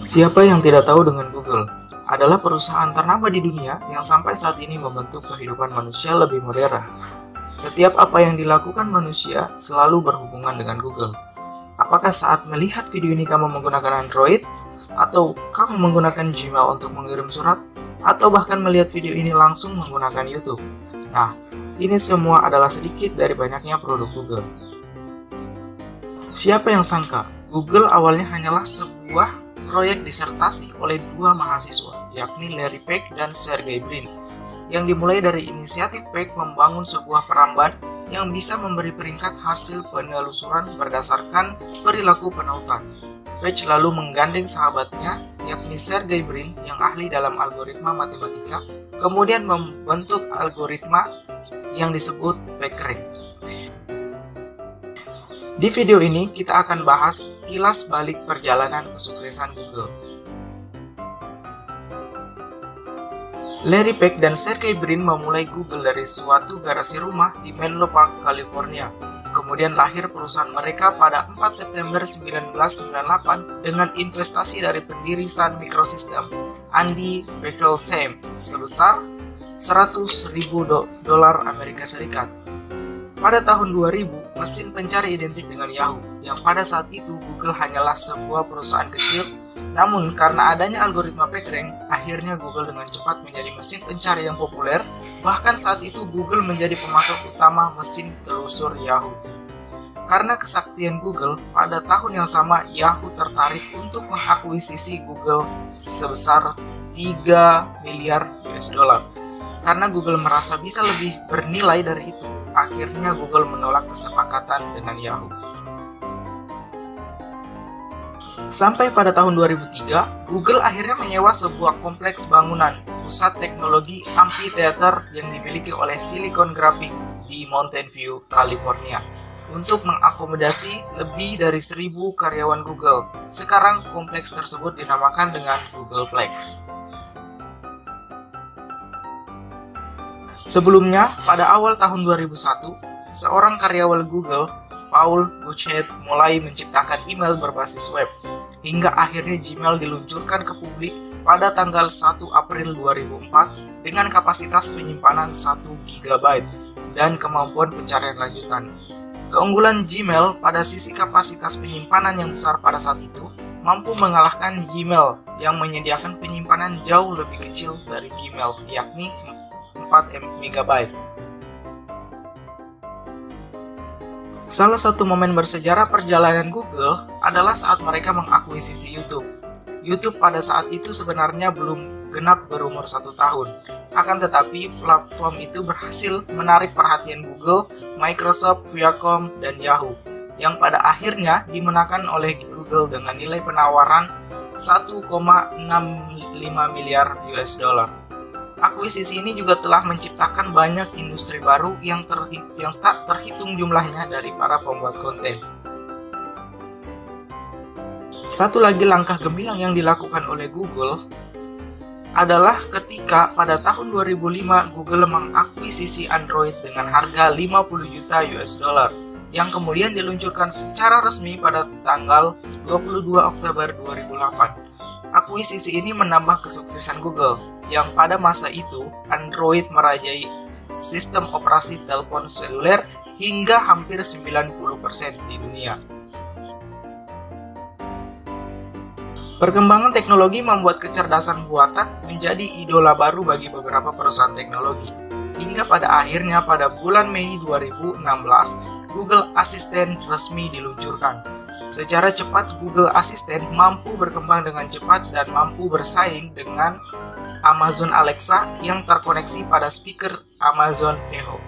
Siapa yang tidak tahu dengan Google? Adalah perusahaan ternama di dunia yang sampai saat ini membentuk kehidupan manusia lebih modern. Setiap apa yang dilakukan manusia selalu berhubungan dengan Google. Apakah saat melihat video ini kamu menggunakan Android? Atau kamu menggunakan Gmail untuk mengirim surat? Atau bahkan melihat video ini langsung menggunakan YouTube? Nah, ini semua adalah sedikit dari banyaknya produk Google. Siapa yang sangka Google awalnya hanyalah sebuah proyek disertasi oleh dua mahasiswa, yakni Larry Page dan Sergey Brin, yang dimulai dari inisiatif Page membangun sebuah peramban yang bisa memberi peringkat hasil penelusuran berdasarkan perilaku penautan. Page lalu menggandeng sahabatnya, yakni Sergey Brin yang ahli dalam algoritma matematika, kemudian membentuk algoritma yang disebut PageRank. Di video ini kita akan bahas kilas balik perjalanan kesuksesan Google. Larry Page dan Sergey Brin memulai Google dari suatu garasi rumah di Menlo Park, California. Kemudian lahir perusahaan mereka pada 4 September 1998 dengan investasi dari pendiri Sun Microsystems, Andy Bechtolsheim, sebesar $100.000 Amerika Serikat. Pada tahun 2000, mesin pencari identik dengan Yahoo, yang pada saat itu Google hanyalah sebuah perusahaan kecil, namun karena adanya algoritma PageRank, akhirnya Google dengan cepat menjadi mesin pencari yang populer, bahkan saat itu Google menjadi pemasok utama mesin telusur Yahoo. Karena kesaktian Google, pada tahun yang sama Yahoo tertarik untuk mengakuisisi Google sebesar $3 miliar. Karena Google merasa bisa lebih bernilai dari itu, akhirnya Google menolak kesepakatan dengan Yahoo. Sampai pada tahun 2003, Google akhirnya menyewa sebuah kompleks bangunan, pusat teknologi amphitheater yang dimiliki oleh Silicon Graphics di Mountain View, California, untuk mengakomodasi lebih dari 1.000 karyawan Google. Sekarang kompleks tersebut dinamakan dengan Googleplex. Sebelumnya, pada awal tahun 2001, seorang karyawan Google, Paul Buchheit, mulai menciptakan email berbasis web, hingga akhirnya Gmail diluncurkan ke publik pada tanggal 1 April 2004 dengan kapasitas penyimpanan 1 GB dan kemampuan pencarian lanjutan. Keunggulan Gmail pada sisi kapasitas penyimpanan yang besar pada saat itu mampu mengalahkan Gmail yang menyediakan penyimpanan jauh lebih kecil dari Gmail, yakni 4 MB. Salah satu momen bersejarah perjalanan Google adalah saat mereka mengakuisisi YouTube. YouTube pada saat itu sebenarnya belum genap berumur 1 tahun. Akan tetapi, platform itu berhasil menarik perhatian Google, Microsoft, Viacom, dan Yahoo, yang pada akhirnya dimenangkan oleh Google dengan nilai penawaran $1,65 miliar. Akuisisi ini juga telah menciptakan banyak industri baru yang tak terhitung jumlahnya dari para pembuat konten. Satu lagi langkah gemilang yang dilakukan oleh Google adalah ketika pada tahun 2005 Google mengakuisisi Android dengan harga $50 juta yang kemudian diluncurkan secara resmi pada tanggal 22 Oktober 2008. Akuisisi ini menambah kesuksesan Google, yang pada masa itu Android merajai sistem operasi telepon seluler hingga hampir 90% di dunia. Perkembangan teknologi membuat kecerdasan buatan menjadi idola baru bagi beberapa perusahaan teknologi, hingga pada akhirnya pada bulan Mei 2016 Google Assistant resmi diluncurkan. Secara cepat, Google Assistant mampu berkembang dengan cepat dan mampu bersaing dengan Amazon Alexa yang terkoneksi pada speaker Amazon Echo.